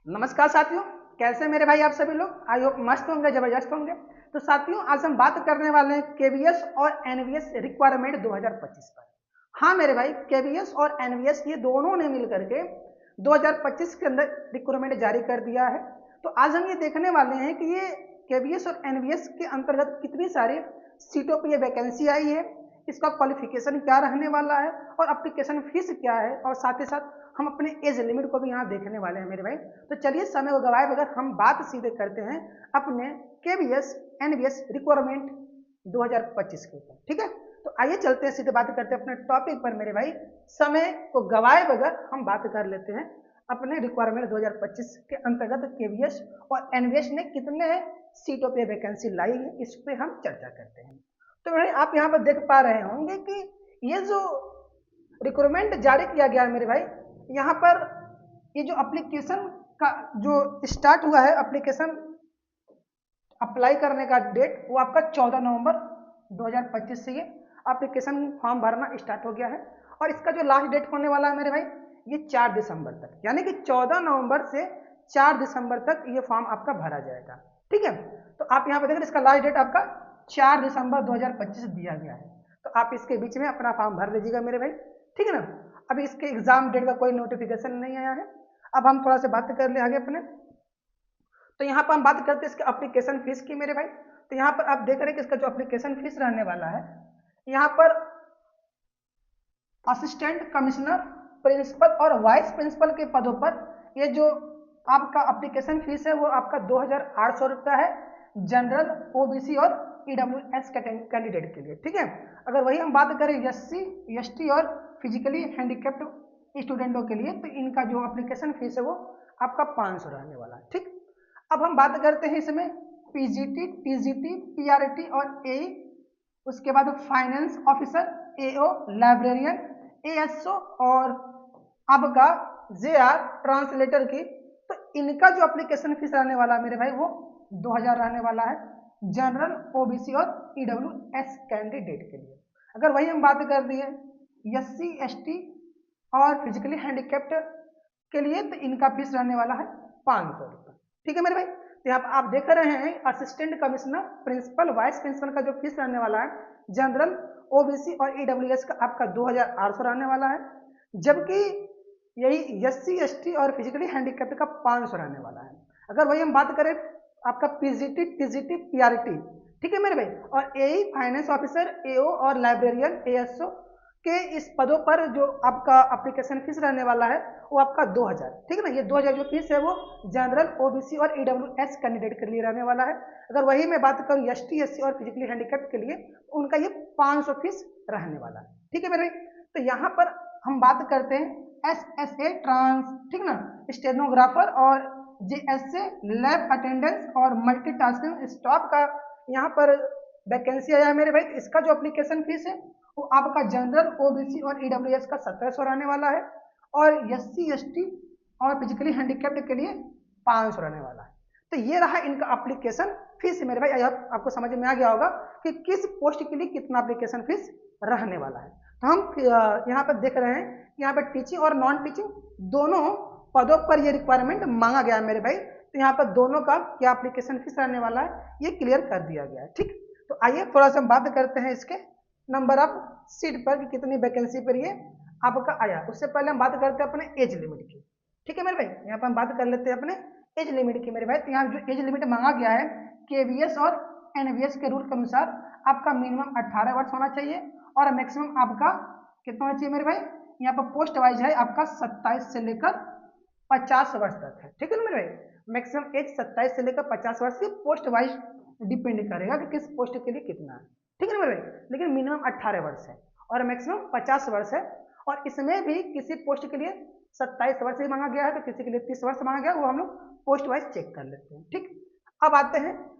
नमस्कार साथियों, कैसे हैं मेरे भाई आप सभी लोग। आई होप मस्त होंगे, जबरदस्त होंगे। तो साथियों, आज हम बात करने वाले हैं केवीएस और एनवीएस रिक्वायरमेंट 2025 पर। हाँ मेरे भाई, केवीएस और एनवीएस ये दोनों ने मिलकर के 2025 के अंदर रिक्वायरमेंट जारी कर दिया है। तो आज हम ये देखने वाले हैं कि ये केवीएस और एनवीएस के अंतर्गत कितनी सारी सीटों पर ये वैकेंसी आई है, इसका क्वालिफिकेशन क्या रहने वाला है और अप्लीकेशन फीस क्या है, और साथ ही साथ हम अपने एज लिमिट को भी यहाँ देखने वाले हैं मेरे भाई। तो चलिए समय को गवाए बगैर हम बात सीधे करते हैं अपने केवीएस एनवीएस रिक्वायरमेंट 2025 के ऊपर, ठीक है। तो आइए चलते हैं, सीधे बात करते हैं अपने टॉपिक पर मेरे भाई। समय को गवाए बगैर हम बात कर लेते हैं अपने रिक्वायरमेंट 2025 के अंतर्गत केवीएस और एनवीएस ने कितने सीटों पे वैकेंसी लाई है, इस पे हम चर्चा करते हैं। तो भाई आप यहाँ पर देख पा रहे होंगे कि ये जो रिक्वायरमेंट जारी किया गया है मेरे भाई, यहाँ पर ये जो एप्लीकेशन का जो स्टार्ट हुआ है, एप्लीकेशन अप्लाई करने का डेट वो आपका 14 नवंबर 2025 से ये एप्लीकेशन फॉर्म भरना स्टार्ट हो गया है। और इसका जो लास्ट डेट होने वाला है मेरे भाई, ये 4 दिसंबर तक, यानी कि 14 नवंबर से 4 दिसंबर तक ये फॉर्म आपका भरा जाएगा, ठीक है। तो आप यहाँ पर देख रहे इसका लास्ट डेट आपका 4 दिसंबर 2025 दिया गया है। तो आप इसके बीच में अपना फॉर्म भर लीजिएगा मेरे भाई, ठीक है ना। अभी इसके एग्जाम डेट का कोई नोटिफिकेशन नहीं आया है। अब हम थोड़ा सा बात कर ले आगे अपने। तो यहाँ पर हम बात करते हैं इसके एप्लीकेशन फीस की मेरे भाई। तो यहाँ पर आप देख रहे हैं कि इसका जो एप्लीकेशन फीस रहने वाला है, यहाँ पर असिस्टेंट कमिश्नर, प्रिंसिपल और वाइस प्रिंसिपल के पदों पर ये जो आपका एप्लीकेशन फीस है वो आपका 2,800 रुपया है, जनरल, ओबीसी और ईडब्ल्यूएस कैंडिडेट के लिए, ठीक है। अगर वही हम बात करें एससी, एसटी और फिजिकली हैंडीकैप्ड स्टूडेंटों के लिए, तो इनका जो एप्लीकेशन फीस है वो आपका 500 रहने वाला है, ठीक। अब हम बात करते हैं इसमें पीजीटी, टीजीटी, पीआरटी और ए, उसके बाद फाइनेंस ऑफिसर, एओ, लाइब्रेरियन, एएसओ और आपका जेआर ट्रांसलेटर की। तो इनका जो एप्लीकेशन फीस रहने वाला है मेरे भाई वो 2000 रहने वाला है, जनरल, ओबीसी और ईडब्ल्यूएस कैंडिडेट के लिए। अगर वही हम बात कर रही है एससी, एसटी और फिजिकली हैंडीकैप्ड के लिए, तो इनका फीस रहने वाला है 500 रुपये, ठीक है मेरे भाई। तो यहाँ आप देख रहे हैं assistant commissioner, principal, vice principal का जो फीस रहने वाला है, जनरल, ओबीसी और ईडब्ल्यूएस का आपका 2,800 रहने वाला है, जबकि यही एससी, एसटी और फिजिकली हैंडीकैप्ड का 500 रहने वाला है। अगर वही हम बात करें आपका पीजीटी, टीजीटी, पीआरटी, ठीक है मेरे भाई, और एई, फाइनेंस ऑफिसर, एओ और लाइब्रेरियन, एएसओ के इस पदों पर जो आपका एप्लीकेशन फीस रहने वाला है वो आपका 2000, ठीक है ना। ये 2000 जो फीस है वो जनरल, ओबीसी और ईडब्ल्यूएस कैंडिडेट के लिए रहने वाला है। अगर वही मैं बात करूँ एसटी, एससी और फिजिकली हैंडीकैप्ड के लिए, तो उनका ये 500 फीस रहने वाला है, ठीक है मेरे भाई। तो यहाँ पर हम बात करते हैं एसएसए ट्रांस, ठीक ना, स्टेनोग्राफर और जेएसए लैब अटेंडेंस और मल्टीटास्किंग स्टाफ का यहाँ पर वैकेंसी आया है मेरे भाई। इसका जो एप्लीकेशन फीस है वो आपका जनरल, ओबीसी और ईडब्ल्यूएस का 1700 रहने वाला है, और एससी, एसटी और फिजिकली हैंडीकैप्ड के लिए 500 रहने वाला है। तो ये रहा इनका एप्लीकेशन फीस मेरे भाई। आपको समझ में आ गया होगा कि किस पोस्ट के लिए कितना एप्लीकेशन फीस रहने वाला है। तो हम यहाँ पर देख रहे हैं, यहाँ पर टीचिंग और नॉन टीचिंग दोनों पदों पर ये रिक्वायरमेंट मांगा गया है मेरे भाई। तो यहाँ पर दोनों का क्या एप्लीकेशन फीस रहने वाला है ये क्लियर कर दिया गया है, ठीक। तो आइए थोड़ा सा हम बात करते हैं इसके नंबर ऑफ सीट पर कि कितनी वैकेंसी पर ये आपका आया। उससे पहले हम बात करते हैं अपने एज लिमिट की, ठीक है मेरे भाई। यहाँ पर हम बात कर लेते हैं अपने एज लिमिट की मेरे भाई। तो यहाँ जो एज लिमिट मांगा गया है केवीएस और एनवीएस के रूल के अनुसार आपका मिनिमम 18 वर्ष होना चाहिए और मैक्सिमम आपका कितना होना चाहिए मेरे भाई। यहाँ पर पोस्ट वाइज है आपका 27 से लेकर 50 वर्ष तक है, ठीक है ना मेरे भाई। मैक्सिमम एज 27 से लेकर 50 वर्ष की पोस्ट वाइज डिपेंड करेगा कि किस पोस्ट के लिए कितना है, ठीक है ना मेरे भाई। लेकिन मिनिमम 18 वर्ष है और मैक्सिमम 50 वर्ष है। और इसमें भी किसी पोस्ट के लिए 27 वर्ष ही मांगा गया है, तो किसी के लिए 30 वर्ष मांगा गया है, वो हम लोग पोस्ट वाइज चेक कर लेते हैं, ठीक। अब आते हैं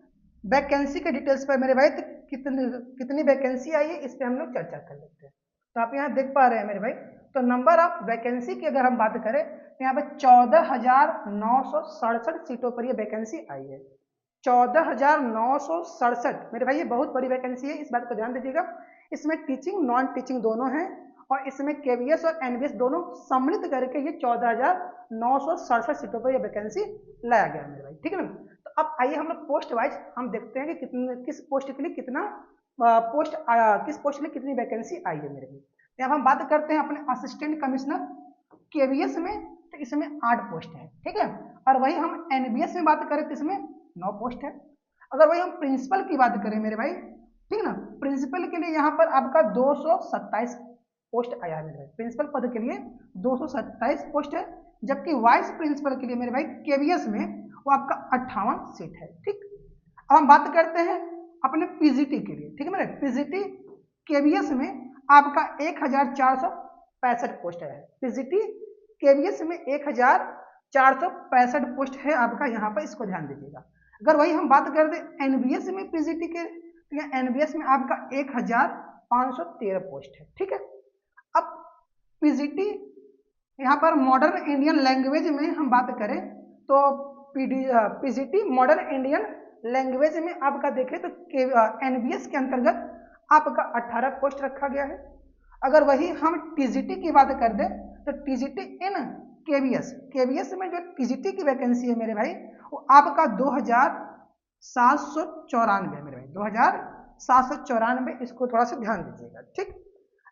वैकेंसी के डिटेल्स पर मेरे भाई। तो कितनी कितनी वैकेंसी आई है इस पर हम लोग चर्चा कर लेते हैं। तो आप यहाँ देख पा रहे हैं मेरे भाई, तो नंबर ऑफ वैकेंसी की अगर हम बात करें तो यहाँ पर 14,967 सीटों पर ये वैकेंसी आई है। 14,967 मेरे भाई, ये बहुत बड़ी वैकेंसी है, इस बात को ध्यान दीजिएगा। इसमें टीचिंग, नॉन टीचिंग दोनों हैं और इसमें केवीएस और एनबीएस दोनों सम्मिलित करके ये 14,967 सीटों पर ये वैकेंसी लाया गया मेरे भाई, ठीक है ना। तो अब आइए हम लोग पोस्ट वाइज हम देखते हैं कि कितने किस पोस्ट के लिए कितना पोस्ट किस पोस्ट के लिए कितनी वैकेंसी आई है मेरे भाई। तो अब हम बात करते हैं अपने असिस्टेंट कमिश्नर केवीएस में, तो इसमें 8 पोस्ट है, ठीक है। और वही हम एनबीएस में बात करें तो इसमें 9 पोस्ट है। अगर वही हम प्रिंसिपल की बात करें मेरे भाई, ठीक है ना, प्रिंसिपल के लिए यहाँ पर आपका 227 पोस्ट आया है मेरे भाई, प्रिंसिपल पद के लिए 227 पोस्ट है। जबकि वाइस प्रिंसिपल के लिए मेरे भाई केवीएस में वो आपका 58 सीट है, ठीक। अब हम बात करते हैं अपने पीजीटी के लिए, ठीक है मेरे, पीजीटी केवीएस में आपका 1465 पोस्ट है, पीजीटी केवीएस में 1465 पोस्ट है आपका यहाँ पर, इसको ध्यान दीजिएगा। अगर वही हम बात कर दें एनबीएस में पीजीटी के, तो एनबीएस में आपका 1513 पोस्ट है, ठीक है। अब पीजीटी यहाँ पर मॉडर्न इंडियन लैंग्वेज में हम बात करें तो पीजीटी मॉडर्न इंडियन लैंग्वेज में आपका देखें तो एनबीएस के अंतर्गत आपका 18 पोस्ट रखा गया है। अगर वही हम टीजीटी की बात कर दें तो टीजीटी इन केवीएस में जो टीजीटी की वैकेंसी है मेरे भाई वो आपका 2794 मेरे भाई, 2794, इसको थोड़ा सा ध्यान दीजिएगा, ठीक।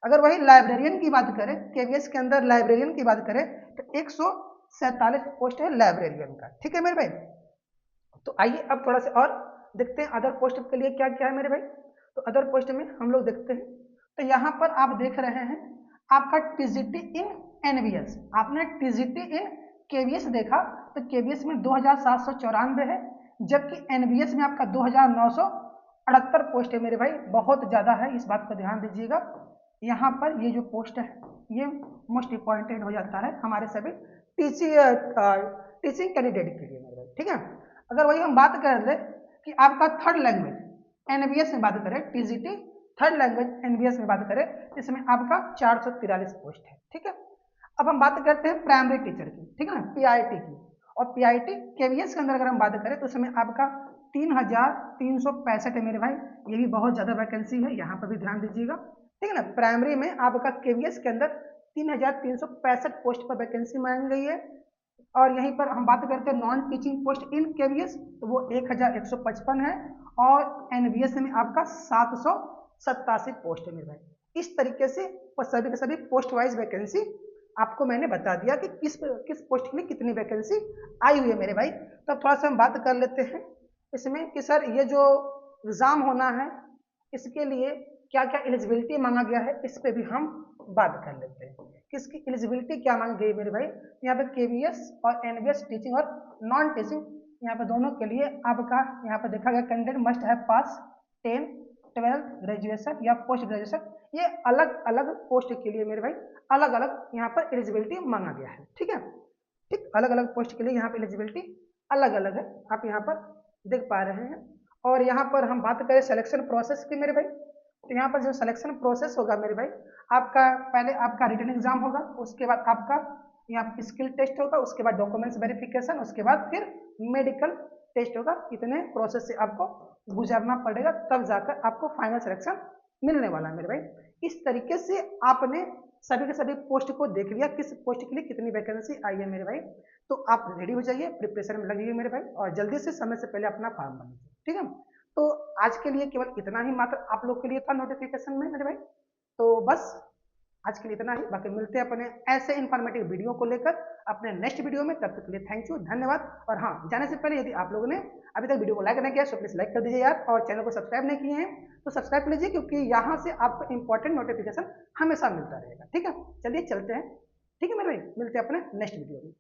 अगर वही लाइब्रेरियन की बात करें, केवीएस के अंदर लाइब्रेरियन की बात करें तो 147 पोस्ट है लाइब्रेरियन का, ठीक है मेरे भाई। तो आइए अब थोड़ा सा और देखते हैं अदर पोस्ट के लिए क्या क्या है मेरे भाई। तो अदर पोस्ट में हम लोग देखते हैं, तो यहाँ पर आप देख रहे हैं आपका टीजीटी इन एनबीएस, आपने टीजीटी इन केवीएस देखा तो केवीएस में 2794 है, जबकि एनबीएस में आपका 2978 पोस्ट है मेरे भाई, बहुत ज्यादा है, इस बात को ध्यान दीजिएगा। यहाँ पर ये जो पोस्ट है ये मोस्ट इंपॉर्टेंट हो जाता है हमारे सभी टीचिंग कैंडिडेट के लिए मेरे भाई, ठीक है। अगर वही हम बात कर ले कि आपका थर्ड लैंग्वेज एनबीएस में बात करें, टीजीटी थर्ड लैंग्वेज एनबीएस में बात करें, इसमें आपका 443 पोस्ट है, ठीक है। अब हम बात करते हैं प्राइमरी टीचर की, ठीक है ना, पीआईटी की। और पीआईटी केवीएस के अंदर अगर हम बात करें तो उसमें आपका 3365 है मेरे भाई, ये भी बहुत ज्यादा वैकेंसी है, यहाँ पर भी ध्यान दीजिएगा, ठीक है ना। प्राइमरी में आपका केवीएस के अंदर 3365 पोस्ट पर वैकेंसी मांगी गई है। और यहीं पर हम बात करते हैं नॉन टीचिंग पोस्ट इन केवीएस, तो वो 1155 है, और एनबीएस में आपका 787 पोस्ट है मेरे भाई। इस तरीके से सभी के सभी पोस्ट वाइज वैकेंसी आपको मैंने बता दिया कि किस पोस्ट के लिए कितनी वैकेंसी आई हुई है मेरे भाई। तो अब थोड़ा सा हम बात कर लेते हैं इसमें कि सर ये जो एग्जाम होना है इसके लिए क्या क्या एलिजिबिलिटी मांगा गया है, इस पे भी हम बात कर लेते हैं कि इसकी एलिजिबिलिटी क्या मांगी गई मेरे भाई। यहाँ पे केवीएस और एनबीएस टीचिंग और नॉन टीचिंग, यहाँ पे दोनों के लिए आपका यहाँ पे देखा गया candidate must have pass 10, 12 graduation या पोस्ट ग्रेजुएशन, ये अलग अलग पोस्ट के लिए मेरे भाई अलग अलग यहाँ पर एलिजिबिलिटी मांगा गया है, ठीक है, ठीक। अलग अलग पोस्ट के लिए यहाँ पे एलिजिबिलिटी अलग अलग है, आप यहाँ पर देख पा रहे हैं। और यहाँ पर हम बात करें सिलेक्शन प्रोसेस की मेरे भाई, तो यहाँ पर जो सिलेक्शन प्रोसेस होगा मेरे भाई, आपका पहले आपका रिटन एग्जाम होगा, उसके बाद आपका यहाँ स्किल टेस्ट होगा, उसके बाद डॉक्यूमेंट्स वेरिफिकेशन, उसके बाद फिर मेडिकल टेस्ट होगा। इतने प्रोसेस से आपको गुजरना पड़ेगा, तब जाकर आपको फाइनल सिलेक्शन मिलने वाला है मेरे भाई। इस तरीके से आपने सभी के सभी पोस्ट को देख लिया, किस पोस्ट के लिए कितनी वैकेंसी आई है मेरे भाई। तो आप रेडी हो जाइए, प्रिपरेशन में लगिए मेरे भाई, और जल्दी से समय से पहले अपना फॉर्म भर लीजिए, ठीक है। तो आज के लिए केवल इतना ही मात्र आप लोग के लिए था नोटिफिकेशन में मेरे भाई। तो बस आज के लिए इतना ही, बाकी मिलते हैं अपने ऐसे इन्फॉर्मेटिव वीडियो को लेकर अपने नेक्स्ट वीडियो में। तब तक के लिए थैंक यू, धन्यवाद। और हाँ, जाने से पहले यदि आप लोगों ने अभी तक वीडियो को लाइक नहीं किया तो प्लीज लाइक कर दीजिए यार, और चैनल को सब्सक्राइब नहीं किए हैं तो सब्सक्राइब कर लीजिए, क्योंकि यहाँ से आपको इंपॉर्टेंट नोटिफिकेशन हमेशा मिलता रहेगा, ठीक है। चलिए चलते हैं, ठीक है मेरे भाई, मिलते हैं अपने नेक्स्ट वीडियो में।